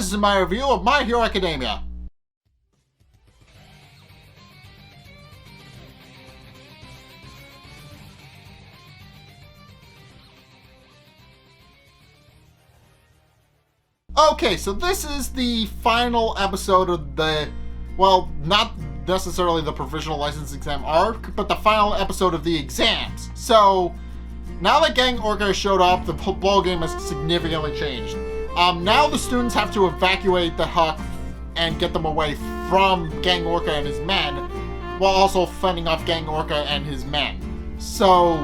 this is my review of My Hero Academia. Okay, so this is the final episode of the, well, not necessarily the provisional license exam arc, but the final episode of the exams. So, now that Gang Orca showed up, the ball game has significantly changed. Now the students have to evacuate the Huck and get them away from Gang Orca and his men, while also fending off Gang Orca and his men. So,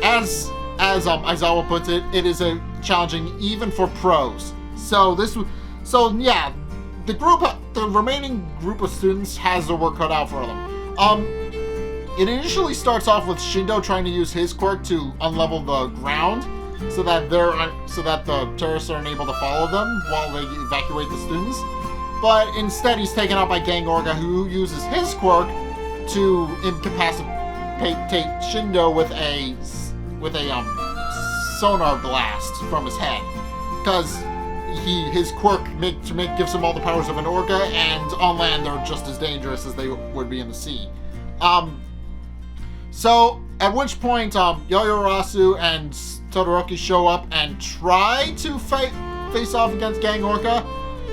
as Aizawa puts it, it is challenging even for pros. So the remaining group of students has their work cut out for them. It initially starts off with Shindo trying to use his quirk to unlevel the ground, so that the terrorists are unable to follow them while they evacuate the students. But instead, he's taken out by Gang Orca, who uses his quirk to incapacitate Shindo with a sonar blast from his head, because his quirk gives him all the powers of an orca, and on land they're just as dangerous as they would be in the sea. So at which point Yaoyorozu and Todoroki show up and try to face off against Gang Orca,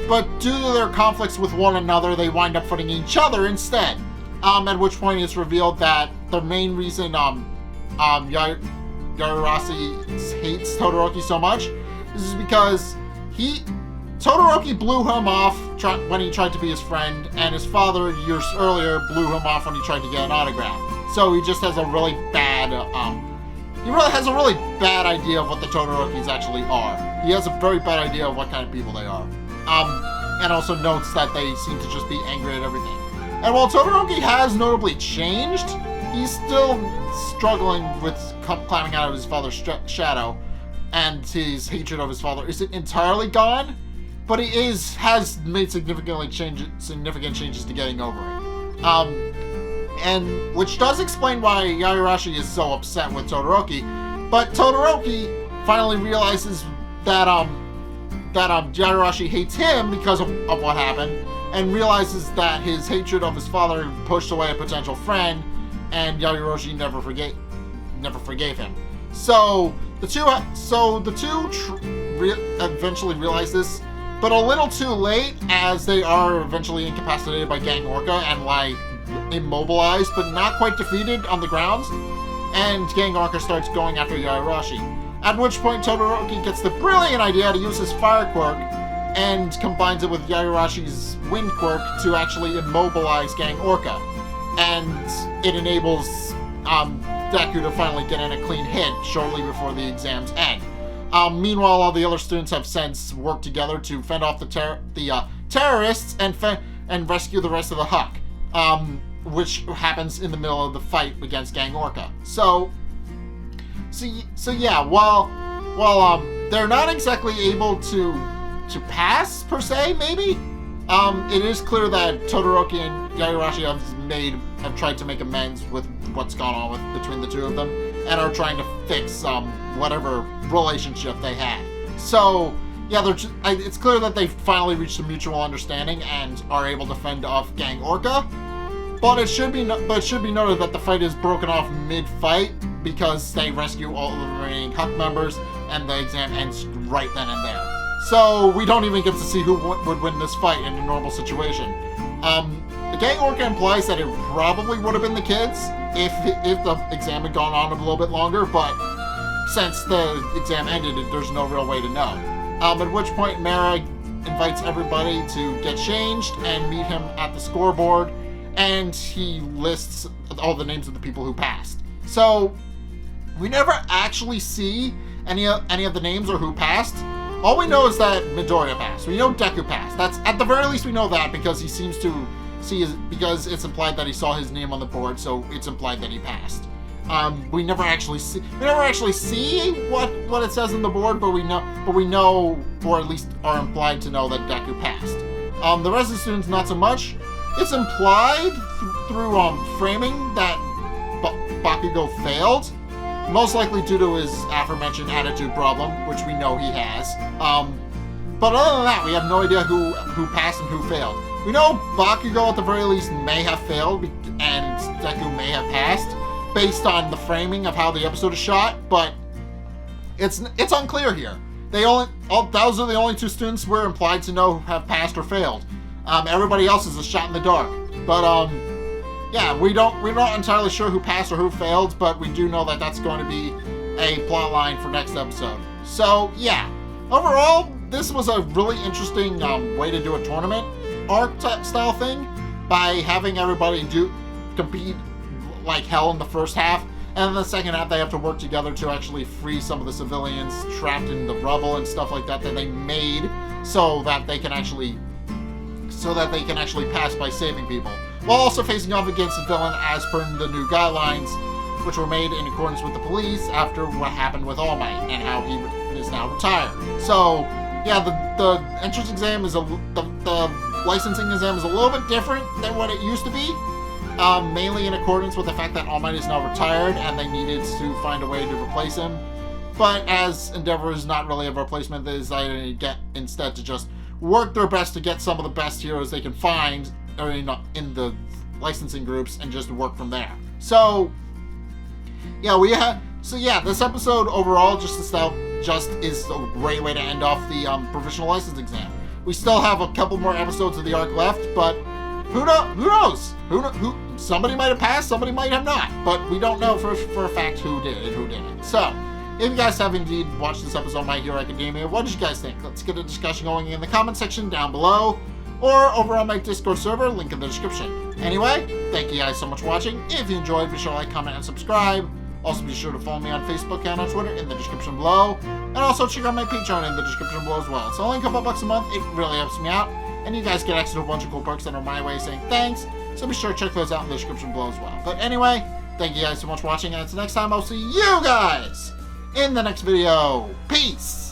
but due to their conflicts with one another, they wind up fighting each other instead. At which point it's revealed that the main reason Yaoyorozu hates Todoroki so much is because Todoroki blew him off when he tried to be his friend, and his father years earlier blew him off when he tried to get an autograph. So he just has a really bad, idea of what the Todorokis actually are. He has a very bad idea of what kind of people they are. And also notes that they seem to just be angry at everything. And while Todoroki has notably changed, he's still struggling with climbing out of his father's shadow, and his hatred of his father isn't entirely gone, but he has made significant changes to getting over it. And which does explain why Yaoyorozu is so upset with Todoroki. But Todoroki finally realizes that Yaoyorozu hates him because of what happened, and realizes that his hatred of his father pushed away a potential friend, and Yaoyorozu never forgave him. So the two eventually realize this, but a little too late, as they are eventually incapacitated by Gang Orca and immobilized but not quite defeated on the ground, and Gang Orca starts going after Yaoyorozu. At which point Todoroki gets the brilliant idea to use his fire quirk and combines it with Yaoyorozu's wind quirk to actually immobilize Gang Orca, and it enables Deku to finally get in a clean hit shortly before the exams end. Meanwhile, all the other students have since worked together to fend off the terrorists and rescue the rest of the Huck, which happens in the middle of the fight against Gang Orca. So yeah, while they're not exactly able to pass per se, maybe, it is clear that Todoroki and Yaoyorozu have tried to make amends with what's gone on between the two of them, and are trying to fix whatever relationship they had. So yeah, it's clear that they finally reached a mutual understanding and are able to fend off Gang Orca. But it should be noted that the fight is broken off mid-fight because they rescue all of the remaining Huck members, and the exam ends right then and there. So we don't even get to see who would win this fight in a normal situation. The Gang Orca implies that it probably would have been the kids if the exam had gone on a little bit longer, but since the exam ended, there's no real way to know. At which point Mara invites everybody to get changed and meet him at the scoreboard, and he lists all the names of the people who passed. So we never actually see any of the names or who passed. All we know is that Midoriya passed. We know Deku passed. That's, at the very least, we know that because he seems to because it's implied that he saw his name on the board, so it's implied that he passed. We never actually see what it says on the board, but we know, or at least are implied to know, that Deku passed. The rest of the students, not so much. It's implied through framing that Bakugo failed, most likely due to his aforementioned attitude problem, which we know he has. But other than that, we have no idea who passed and who failed. We know Bakugo at the very least may have failed, and Deku may have passed, based on the framing of how the episode is shot, but it's unclear here. Those are the only two students we're implied to know have passed or failed. Everybody else is a shot in the dark. But yeah, we're not entirely sure who passed or who failed, but we do know that that's going to be a plot line for next episode. So yeah, overall, this was a really interesting way to do a tournament arc style thing by having everybody compete like hell in the first half, and in the second half they have to work together to actually free some of the civilians trapped in the rubble and stuff like that they made, so that they can actually pass by saving people, while also facing off against the villain as per the new guidelines, which were made in accordance with the police after what happened with All Might and how he is now retired. So yeah, the entrance exam is the licensing exam is a little bit different than what it used to be, mainly in accordance with the fact that All Might is now retired and they needed to find a way to replace him. But as Endeavor is not really a replacement, they decided instead to just work their best to get some of the best heroes they can find in the licensing groups and just work from there. So yeah, this episode overall just is a great way to end off the provisional license exam. We still have a couple more episodes of the arc left, but who knows? Somebody might have passed, somebody might have not, but we don't know for a fact who did and who didn't. So, if you guys have indeed watched this episode of My Hero Academia, what did you guys think? Let's get a discussion going in the comment section down below, or over on my Discord server, link in the description. Anyway, thank you guys so much for watching. If you enjoyed, be sure to like, comment, and subscribe. Also, be sure to follow me on Facebook and on Twitter in the description below. And also check out my Patreon in the description below as well. It's only a couple bucks a month. It really helps me out. And you guys get access to a bunch of cool perks that are my way of saying thanks. So be sure to check those out in the description below as well. But anyway, thank you guys so much for watching. And until next time, I'll see you guys in the next video. Peace!